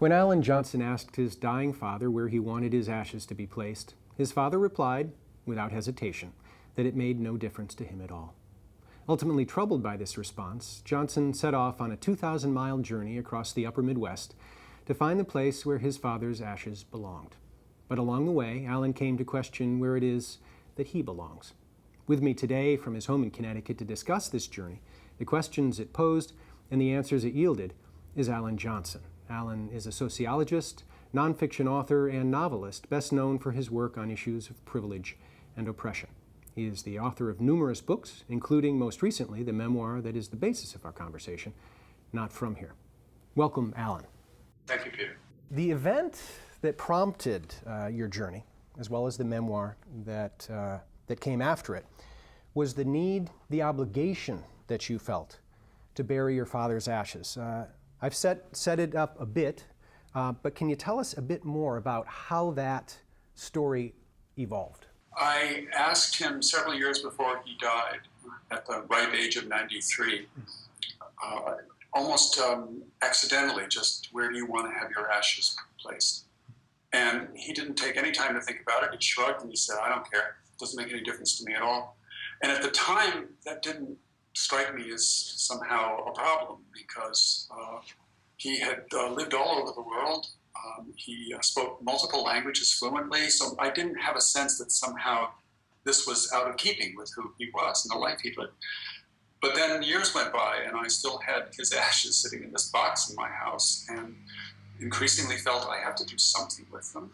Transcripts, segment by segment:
When Allan Johnson asked his dying father where he wanted his ashes to be placed, his father replied, without hesitation, that it made no difference to him at all. Ultimately troubled by this response, Johnson set off on a 2,000-mile journey across the upper Midwest to find the place where his father's ashes belonged. But along the way, Allan came to question where it is that he belongs. With me today from his home in Connecticut to discuss this journey, the questions it posed, and the answers it yielded, is Allan Johnson. Allan is a sociologist, nonfiction author, and novelist, best known for his work on issues of privilege and oppression. He is the author of numerous books, including most recently the memoir that is the basis of our conversation, Not From Here. Welcome, Allan. Thank you, Peter. The event that prompted your journey, as well as the memoir that came after it, was the need, the obligation that you felt to bury your father's ashes. I've set it up a bit, but can you tell us a bit more about how that story evolved? I asked him several years before he died, at the ripe age of 93, almost accidentally, just where do you want to have your ashes placed? And he didn't take any time to think about it. He shrugged and he said, I don't care. It doesn't make any difference to me at all. And at the time, that didn't strike me as somehow a problem because he had lived all over the world. He spoke multiple languages fluently, so I didn't have a sense that somehow this was out of keeping with who he was and the life he lived. But then years went by, and I still had his ashes sitting in this box in my house, and increasingly felt I have to do something with them.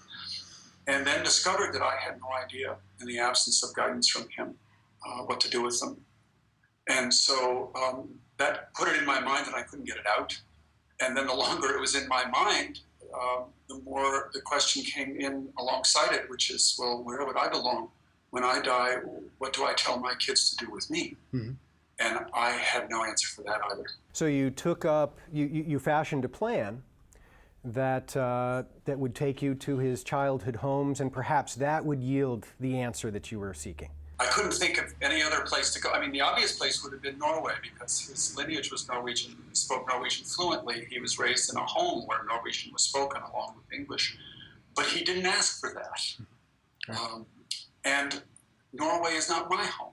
And then discovered that I had no idea, in the absence of guidance from him, what to do with them. And so that put it in my mind that I couldn't get it out. And then the longer it was in my mind, the more the question came in alongside it, which is, well, where would I belong? When I die, what do I tell my kids to do with me? Mm-hmm. And I had no answer for that either. So you took up, you fashioned a plan that would take you to his childhood homes, and perhaps that would yield the answer that you were seeking. I couldn't think of any other place to go. I mean, the obvious place would have been Norway because his lineage was Norwegian. He spoke Norwegian fluently. He was raised in a home where Norwegian was spoken along with English. But he didn't ask for that. And Norway is not my home.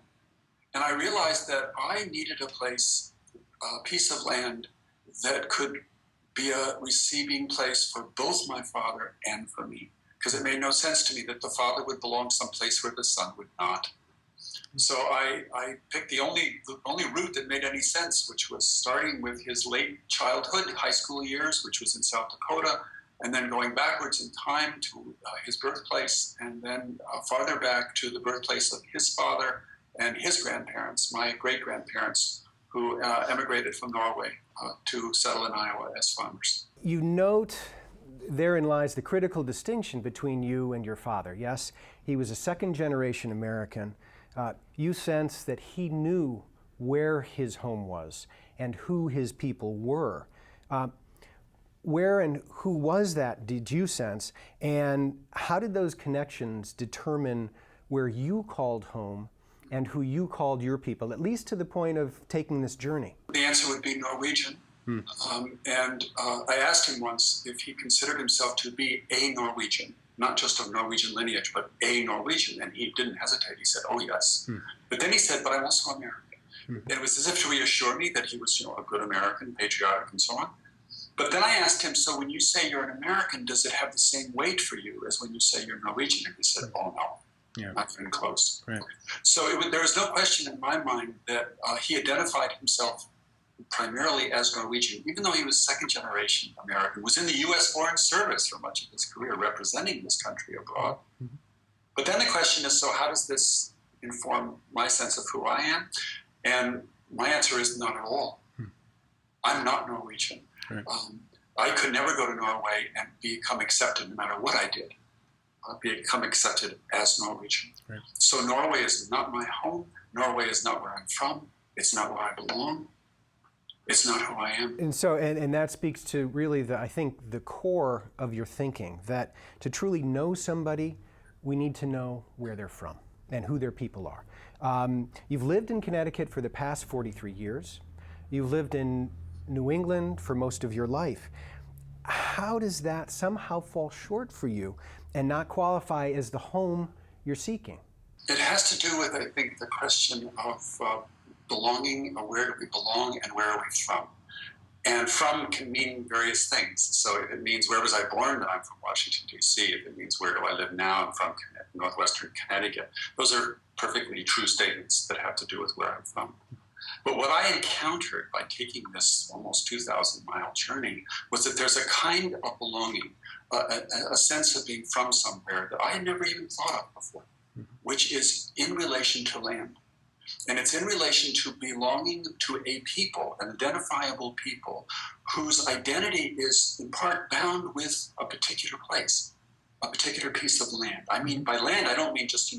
And I realized that I needed a place, a piece of land that could be a receiving place for both my father and for me. Because it made no sense to me that the father would belong someplace where the son would not. So I picked the only route that made any sense, which was starting with his late childhood, high school years, which was in South Dakota, and then going backwards in time to his birthplace, and then farther back to the birthplace of his father and his grandparents, my great-grandparents, who emigrated from Norway to settle in Iowa as farmers. You note therein lies the critical distinction between you and your father. Yes, he was a second-generation American. You sense that he knew where his home was and who his people were. Where and who was that, did you sense? And how did those connections determine where you called home and who you called your people, at least to the point of taking this journey? The answer would be Norwegian. I asked him once if he considered himself to be a Norwegian, not just of Norwegian lineage, but a Norwegian, and he didn't hesitate. He said, oh, yes. But then he said, but I'm also American. And it was as if to reassure me that he was, a good American, patriotic, and so on. But then I asked him, so when you say you're an American, does it have the same weight for you as when you say you're Norwegian? And he said, oh, no, not even close. Right. So there was no question in my mind that he identified himself primarily as Norwegian, even though he was second-generation American, was in the U.S. Foreign Service for much of his career, representing this country abroad. Mm-hmm. But then the question is, so how does this inform my sense of who I am? And my answer is not at all. I'm not Norwegian. Right. I could never go to Norway and become accepted no matter what I did. Become accepted as Norwegian. Right. So Norway is not my home. Norway is not where I'm from. It's not where I belong. It's not who I am. And so, and that speaks to really, I think, the core of your thinking, that to truly know somebody, we need to know where they're from and who their people are. You've lived in Connecticut for the past 43 years. You've lived in New England for most of your life. how does that somehow fall short for you and not qualify as the home you're seeking? It has to do with, I think, the question of belonging, or where do we belong and where are we from? And from can mean various things. So if it means where was I born, then I'm from Washington, D.C. If it means where do I live now, I'm from northwestern Connecticut. Those are perfectly true statements that have to do with where I'm from. But what I encountered by taking this almost 2,000-mile journey was that there's a kind of belonging, a sense of being from somewhere that I had never even thought of before, which is in relation to land. And it's in relation to belonging to a people, an identifiable people, whose identity is in part bound with a particular place, a particular piece of land. I mean, by land, I don't mean just,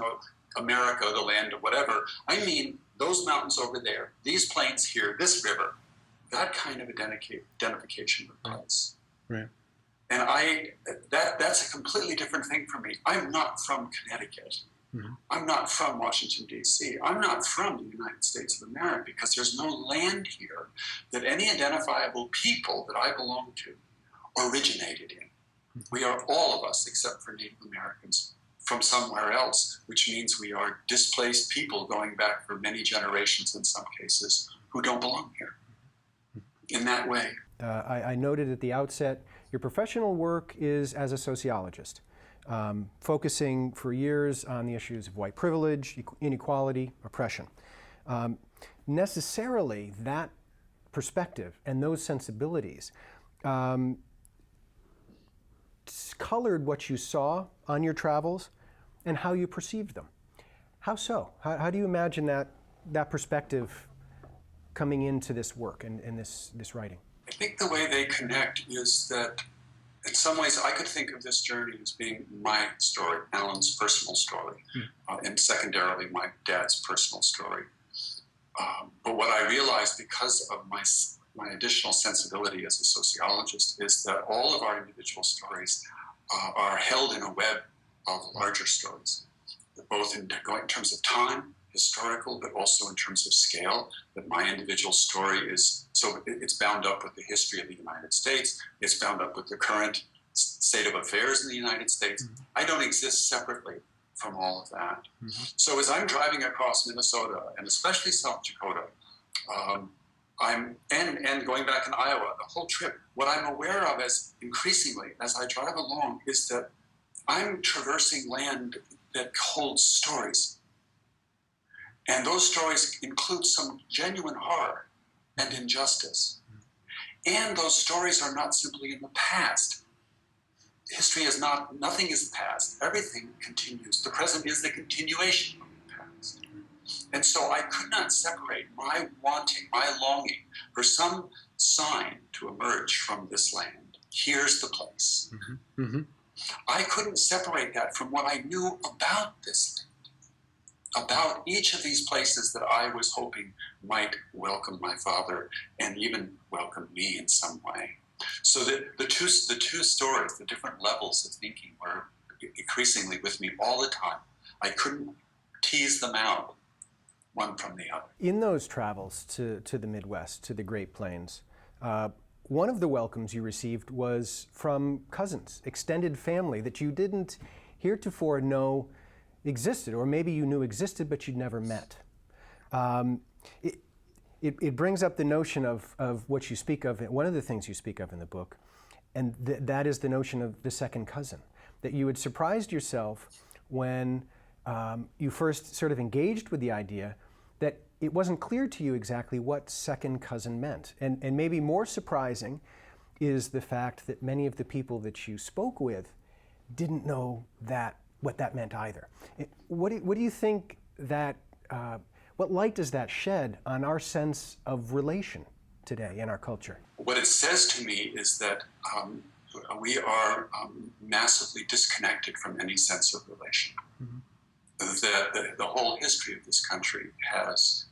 America, the land of whatever. I mean those mountains over there, these plains here, this river, that kind of identification with place. Right. And that's a completely different thing for me. I'm not from Connecticut. Mm-hmm. I'm not from Washington, D.C. I'm not from the United States of America because there's no land here that any identifiable people that I belong to originated in. Mm-hmm. We are all of us, except for Native Americans, from somewhere else, which means we are displaced people going back for many generations in some cases who don't belong here in that way. I noted at the outset, your professional work is as a sociologist, focusing for years on the issues of white privilege, inequality, oppression. Necessarily, that perspective and those sensibilities colored what you saw on your travels and how you perceived them. How so? How do you imagine that perspective coming into this work and this writing? I think the way they connect is that in some ways I could think of this journey as being my story, Allan's personal story, and secondarily my dad's personal story. But what I realized because of my additional sensibility as a sociologist is that all of our individual stories are held in a web of larger stories, both in terms of time, historical, but also in terms of scale, that my individual story is, so it's bound up with the history of the United States, it's bound up with the current state of affairs in the United States. Mm-hmm. I don't exist separately from all of that. Mm-hmm. So as I'm driving across Minnesota, and especially South Dakota, and going back in Iowa, the whole trip, what I'm aware of as increasingly as I drive along is that I'm traversing land that holds stories. And those stories include some genuine horror and injustice. And those stories are not simply in the past. History is not, nothing is the past. Everything continues. The present is the continuation of the past. And so I could not separate my wanting, my longing for some sign to emerge from this land. Here's the place. Mm-hmm. Mm-hmm. I couldn't separate that from what I knew about this land, about each of these places that I was hoping might welcome my father and even welcome me in some way. So the two stories, the different levels of thinking were increasingly with me all the time. I couldn't tease them out one from the other. In those travels to the Midwest, to the Great Plains, one of the welcomes you received was from cousins, extended family that you didn't heretofore know existed, or maybe you knew existed but you'd never met. It brings up the notion of what you speak of, one of the things you speak of in the book, and that is the notion of the second cousin, that you had surprised yourself when you first sort of engaged with the idea that it wasn't clear to you exactly what second cousin meant. And maybe more surprising is the fact that many of the people that you spoke with didn't know what that meant either. What do you think that, what light does that shed on our sense of relation today in our culture? What it says to me is that we are massively disconnected from any sense of relation. Mm-hmm. The whole history of this country has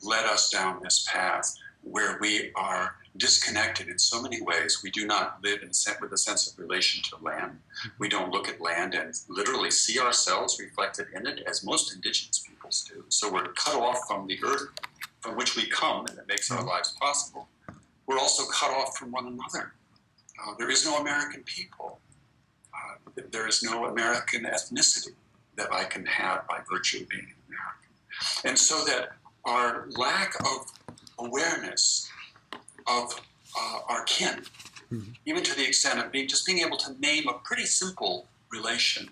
led us down this path where we are disconnected in so many ways. We do not live with a sense of relation to land. We don't look at land and literally see ourselves reflected in it, as most indigenous peoples do. So we're cut off from the earth from which we come, and that makes our lives possible. We're also cut off from one another. There is no American people. There is no American ethnicity that I can have by virtue of being American. And so that our lack of awareness of our kin, even to the extent of being able to name a pretty simple relation,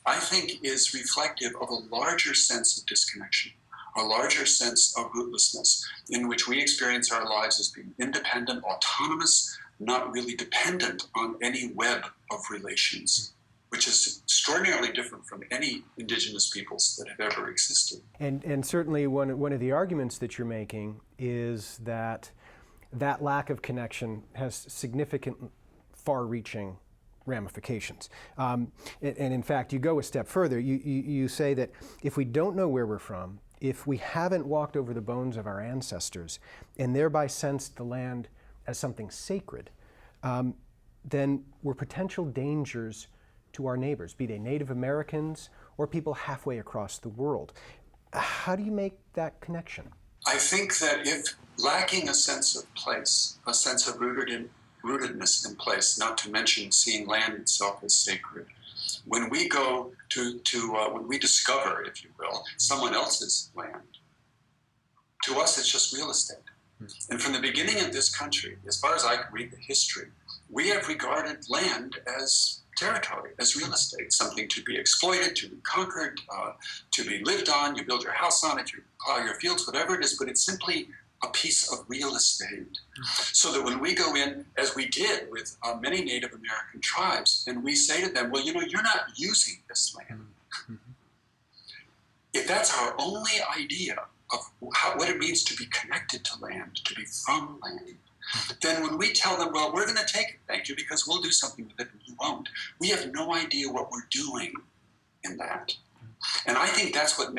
I think is reflective of a larger sense of disconnection, a larger sense of rootlessness, in which we experience our lives as being independent, autonomous, not really dependent on any web of relations, which is extraordinarily different from any indigenous peoples that have ever existed. And certainly one of the arguments that you're making is that lack of connection has significant, far-reaching ramifications. And in fact, you go a step further. You say that if we don't know where we're from, if we haven't walked over the bones of our ancestors and thereby sensed the land as something sacred, then we're potential dangers to our neighbors, be they Native Americans or people halfway across the world. How do you make that connection? I think that if lacking a sense of place, a sense of rootedness in place, not to mention seeing land itself as sacred, when we go when we discover, if you will, someone else's land, to us it's just real estate. And from the beginning of this country, as far as I can read the history, we have regarded land as territory, as real estate, something to be exploited, to be conquered, to be lived on. You build your house on it, you plow your fields, whatever it is, but it's simply a piece of real estate. So that when we go in, as we did with many Native American tribes, and we say to them, well, you know, you're not using this land. If that's our only idea of what it means to be connected to land, to be from land, then when we tell them, well, we're going to take it, thank you, because we'll do something with it and you won't, we have no idea what we're doing in that. And I think that's what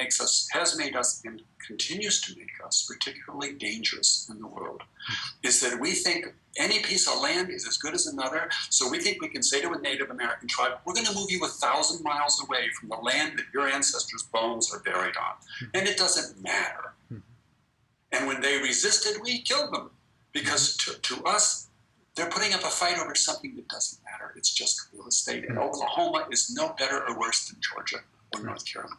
has made us, and continues to make us particularly dangerous in the world, is that we think any piece of land is as good as another. So we think we can say to a Native American tribe, we're going to move you 1,000 miles away from the land that your ancestors' bones are buried on. And it doesn't matter. And when they resisted, we killed them. Because to us, they're putting up a fight over something that doesn't matter. It's just real estate. And Oklahoma is no better or worse than Georgia or North Carolina.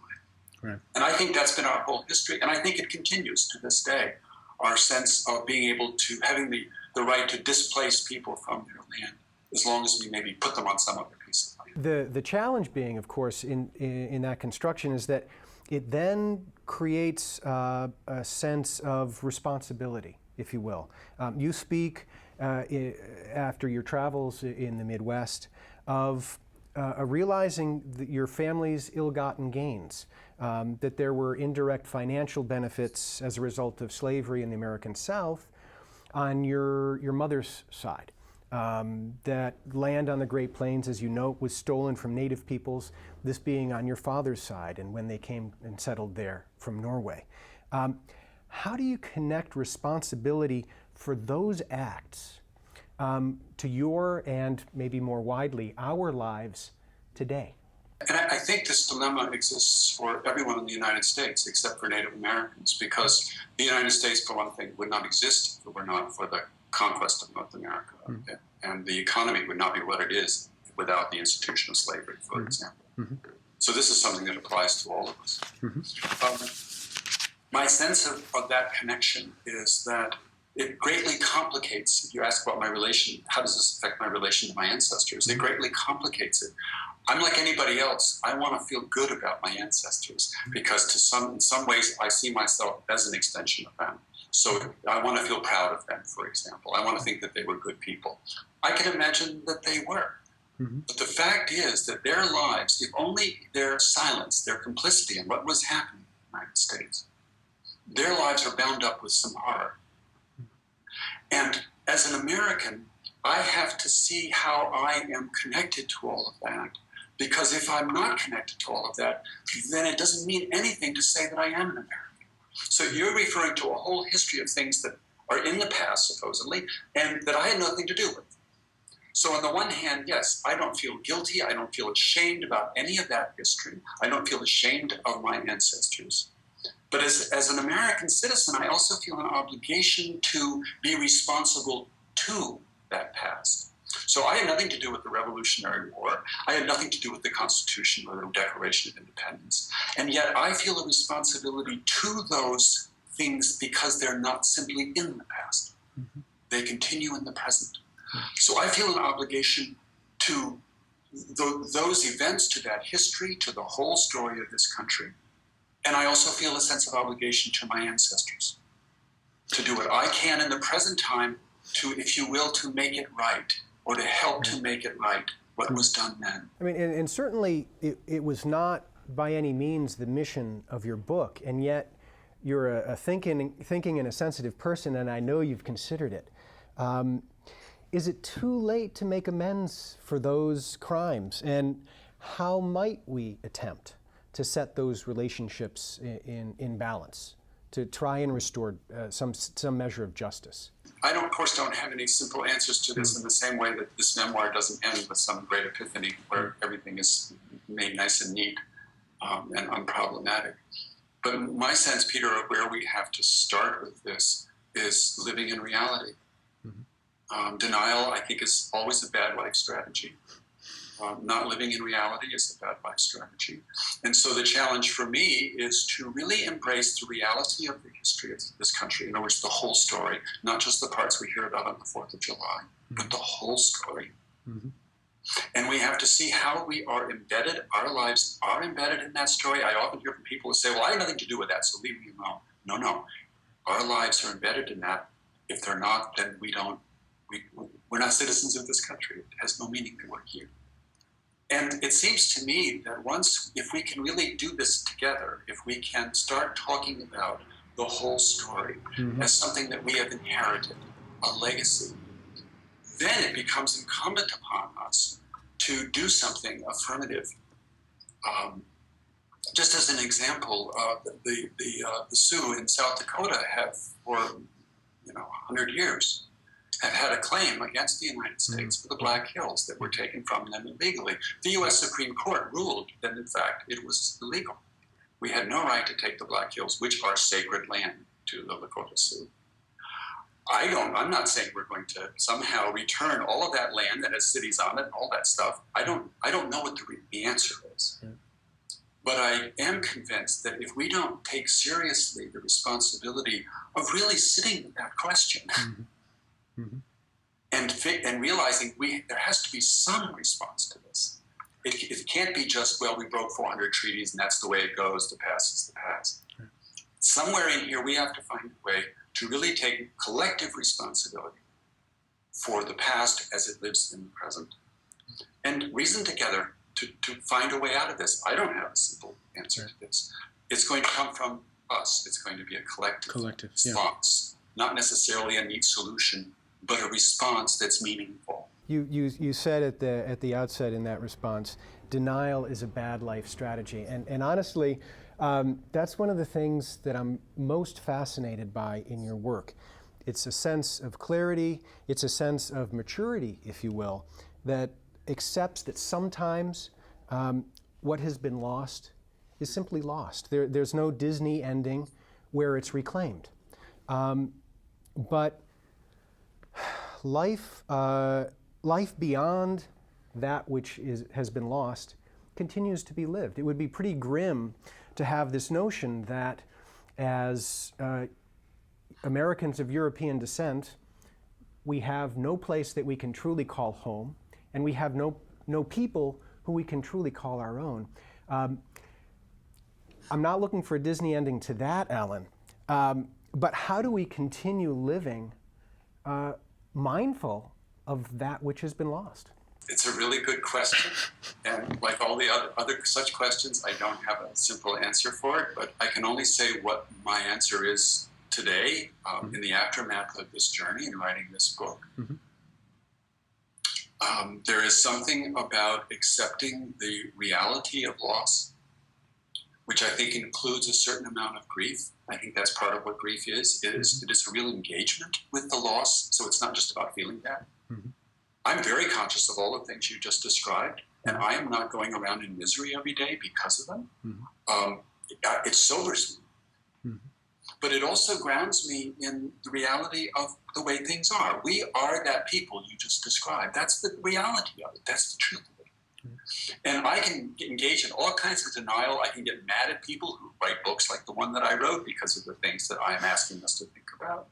Right. And I think that's been our whole history. And I think it continues to this day. Our sense of being able to, having the right to displace people from their land, as long as we maybe put them on some other piece of land. The challenge being, of course, in that construction is that it then creates a sense of responsibility, if you will. You speak after your travels in the Midwest of realizing that your family's ill-gotten gains, that there were indirect financial benefits as a result of slavery in the American South on your mother's side. That land on the Great Plains, as you know, was stolen from Native peoples, this being on your father's side and when they came and settled there from Norway. How do you connect responsibility for those acts to your, and maybe more widely, our lives today? And I think this dilemma exists for everyone in the United States except for Native Americans, because the United States, for one thing, would not exist if it were not for the conquest of North America. Mm-hmm. And the economy would not be what it is without the institution of slavery, for mm-hmm. example. Mm-hmm. So this is something that applies to all of us. Mm-hmm. My sense of that connection is that it greatly complicates, if you ask about my relation, how does this affect my relation to my ancestors? It greatly complicates it. I'm like anybody else. I want to feel good about my ancestors because in some ways I see myself as an extension of them. So I want to feel proud of them, for example. I want to think that they were good people. I can imagine that they were. Mm-hmm. But the fact is that their lives, if only their silence, their complicity in what was happening in the United States, their lives are bound up with some horror. And as an American, I have to see how I am connected to all of that. Because if I'm not connected to all of that, then it doesn't mean anything to say that I am an American. So you're referring to a whole history of things that are in the past, supposedly, and that I had nothing to do with. So on the one hand, yes, I don't feel guilty. I don't feel ashamed about any of that history. I don't feel ashamed of my ancestors. But as an American citizen, I also feel an obligation to be responsible to that past. So I had nothing to do with the Revolutionary War. I had nothing to do with the Constitution or the Declaration of Independence. And yet I feel a responsibility to those things because they're not simply in the past. Mm-hmm. They continue in the present. So I feel an obligation to those events, to that history, to the whole story of this country. And I also feel a sense of obligation to my ancestors, to do what I can in the present time to, if you will, to make it right, or to help to make it right what was done then. I mean, and certainly it was not by any means the mission of your book, and yet you're a thinking and a sensitive person, and I know you've considered it. Is it too late to make amends for those crimes? And how might we attempt to set those relationships in balance, to try and restore some measure of justice? I, of course, don't have any simple answers to this in the same way that this memoir doesn't end with some great epiphany where everything is made nice and neat and unproblematic. But my sense, Peter, of where we have to start with this is living in reality. Denial, I think, is always a bad life strategy. Not living in reality is a bad life strategy. And so the challenge for me is to really embrace the reality of the history of this country, in other words, the whole story, not just the parts we hear about on the 4th of July, but the whole story. Mm-hmm. And we have to see how we are embedded, our lives are embedded in that story. I often hear from people who say, well, I have nothing to do with that, so leave me alone. No. Our lives are embedded in that. If they're not, then we're not citizens of this country. It has no meaning that we're here. And it seems to me that if we can really do this together, if we can start talking about the whole story as something that we have inherited, a legacy, then it becomes incumbent upon us to do something affirmative. Just as an example, the Sioux in South Dakota have, for 100 years, have had a claim against the United States for the Black Hills that were taken from them illegally. The U.S. Supreme Court ruled that, in fact, it was illegal. We had no right to take the Black Hills, which are sacred land to the Lakota Sioux. I'm not saying we're going to somehow return all of that land that has cities on it and all that stuff. I don't know what the answer is. Yeah. But I am convinced that if we don't take seriously the responsibility of really sitting with that question, and realizing there has to be some response to this. It can't be just, well, we broke 400 treaties and that's the way it goes, the past is the past. Right. Somewhere in here we have to find a way to really take collective responsibility for the past as it lives in the present and reason together to find a way out of this. I don't have a simple answer to this. It's going to come from us. It's going to be a collective response, not necessarily a neat solution, but a response that's meaningful. You said at the outset in that response, denial is a bad life strategy. And honestly, that's one of the things that I'm most fascinated by in your work. It's a sense of clarity, it's a sense of maturity, if you will, that accepts that sometimes what has been lost is simply lost. There's no Disney ending where it's reclaimed. But life beyond that which has been lost continues to be lived. It would be pretty grim to have this notion that as Americans of European descent, we have no place that we can truly call home, and we have no people who we can truly call our own. I'm not looking for a Disney ending to that, Allan, but how do we continue living mindful of that which has been lost? It's a really good question, and like all the other such questions, I don't have a simple answer for it, but I can only say what my answer is today in the aftermath of this journey in writing this book. There is something about accepting the reality of loss, which I think includes a certain amount of grief. I think that's part of what grief is. It is a real engagement with the loss, so it's not just about feeling that. I'm very conscious of all the things you just described, and I am not going around in misery every day because of them. It sobers me. But it also grounds me in the reality of the way things are. We are that people you just described. That's the reality of it. That's the truth of it. And I can engage in all kinds of denial. I can get mad at people who write books like the one that I wrote because of the things that I am asking us to think about.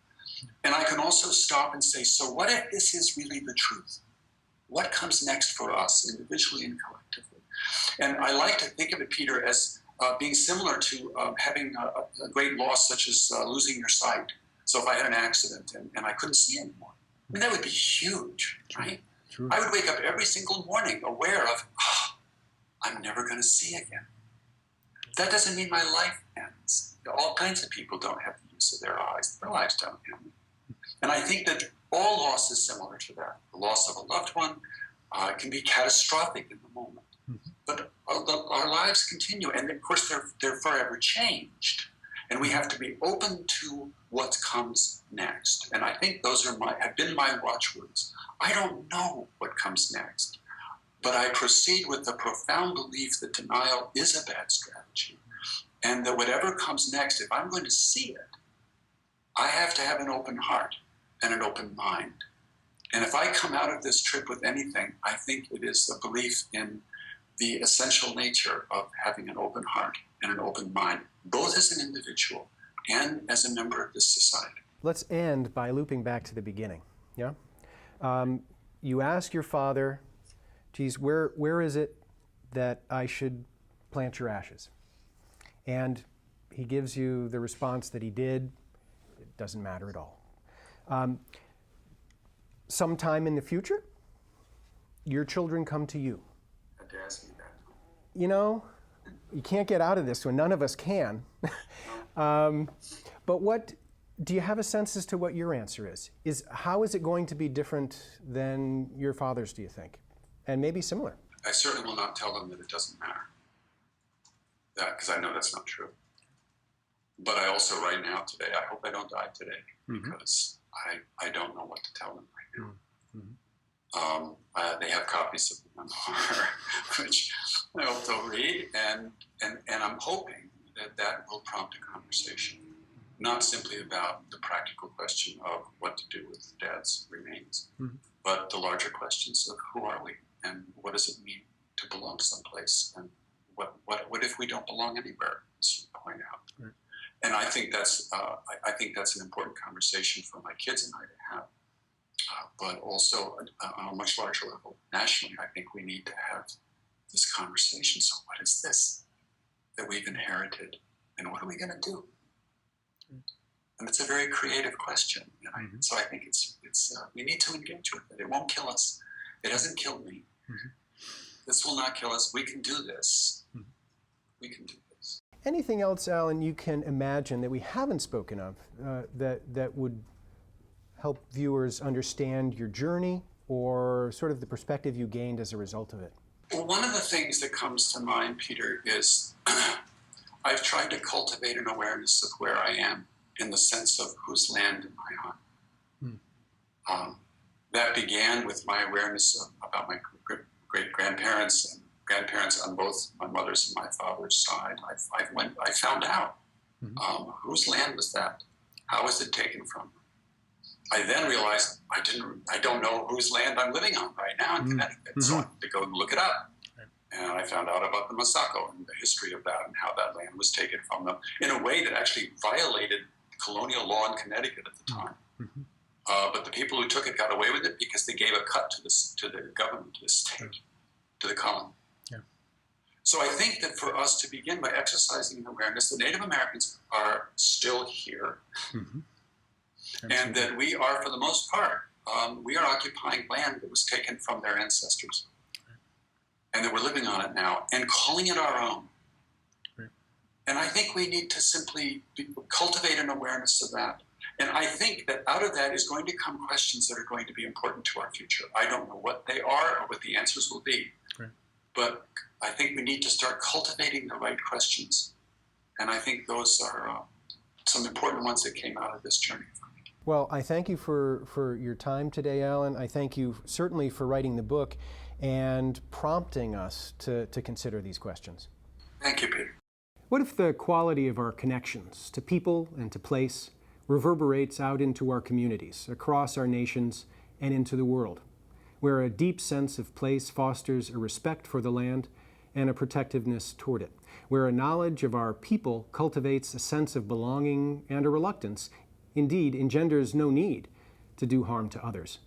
And I can also stop and say, so what if this is really the truth? What comes next for us individually and collectively? And I like to think of it, Peter, as being similar to having a great loss such as losing your sight. So if I had an accident and I couldn't see anymore, I mean, that would be huge, right? True. I would wake up every single morning aware of, I'm never going to see again. That doesn't mean my life ends. All kinds of people don't have the use of their eyes. Their lives don't end. And I think that all loss is similar to that. The loss of a loved one can be catastrophic in the moment. But our lives continue, and of course they're forever changed. And we have to be open to what comes next. And I think those have been my watchwords. I don't know what comes next, but I proceed with the profound belief that denial is a bad strategy, and that whatever comes next, if I'm going to see it, I have to have an open heart and an open mind. And if I come out of this trip with anything, I think it is a belief in the essential nature of having an open heart and an open mind, both as an individual and as a member of this society. Let's end by looping back to the beginning. Yeah, you ask your father, geez, where is it that I should plant your ashes? And he gives you the response that he did. It doesn't matter at all. Sometime in the future, your children come to you. To ask me that. You know, you can't get out of this one. None of us can. But what do you have a sense as to what your answer is? How is it going to be different than your father's, do you think? And maybe similar? I certainly will not tell them that it doesn't matter. Because I know that's not true. But I also, right now, today, I hope I don't die today, because I don't know what to tell them right now. They have copies of the memoir, which I hope they'll read, and I'm hoping that will prompt a conversation, not simply about the practical question of what to do with Dad's remains, but the larger questions of who are we, and what does it mean to belong someplace, and what if we don't belong anywhere, as you point out. Right. And I think that's an important conversation for my kids and I to have. But also on a much larger level, nationally, I think we need to have this conversation. So what is this that we've inherited, and what are we going to do? And it's a very creative question. And so I think it's we need to engage with it. It won't kill us. It hasn't killed me. This will not kill us. We can do this. We can do this. Anything else, Allan, you can imagine that we haven't spoken of that would help viewers understand your journey, or sort of the perspective you gained as a result of it? Well, one of the things that comes to mind, Peter, is I've tried to cultivate an awareness of where I am in the sense of whose land am I on. That began with my awareness about my great-grandparents and grandparents on both my mother's and my father's side. I found out whose land was that? How was it taken from them? I then realized I don't know whose land I'm living on right now in Connecticut, so I had to go and look it up. And I found out about the Masako and the history of that and how that land was taken from them in a way that actually violated colonial law in Connecticut at the time. But the people who took it got away with it because they gave a cut to the government, to the state, to the colony. So I think that for us to begin by exercising an awareness, the Native Americans are still here. And that we are, for the most part, we are occupying land that was taken from their ancestors. And that we're living on it now and calling it our own. And I think we need to simply cultivate an awareness of that. And I think that out of that is going to come questions that are going to be important to our future. I don't know what they are or what the answers will be. But I think we need to start cultivating the right questions. And I think those are some important ones that came out of this journey. Well, I thank you for your time today, Allan. I thank you certainly for writing the book and prompting us to consider these questions. Thank you, Peter. What if the quality of our connections to people and to place reverberates out into our communities, across our nations, and into the world, where a deep sense of place fosters a respect for the land and a protectiveness toward it, where a knowledge of our people cultivates a sense of belonging and a reluctance, indeed engenders no need to do harm to others.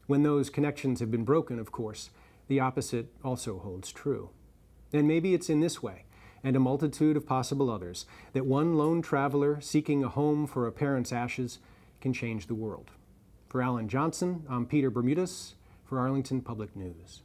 When those connections have been broken, of course, the opposite also holds true. And maybe it's in this way, and a multitude of possible others, that one lone traveler seeking a home for a parent's ashes can change the world. For Allan Johnson, I'm Peter Bermudez for Arlington Public News.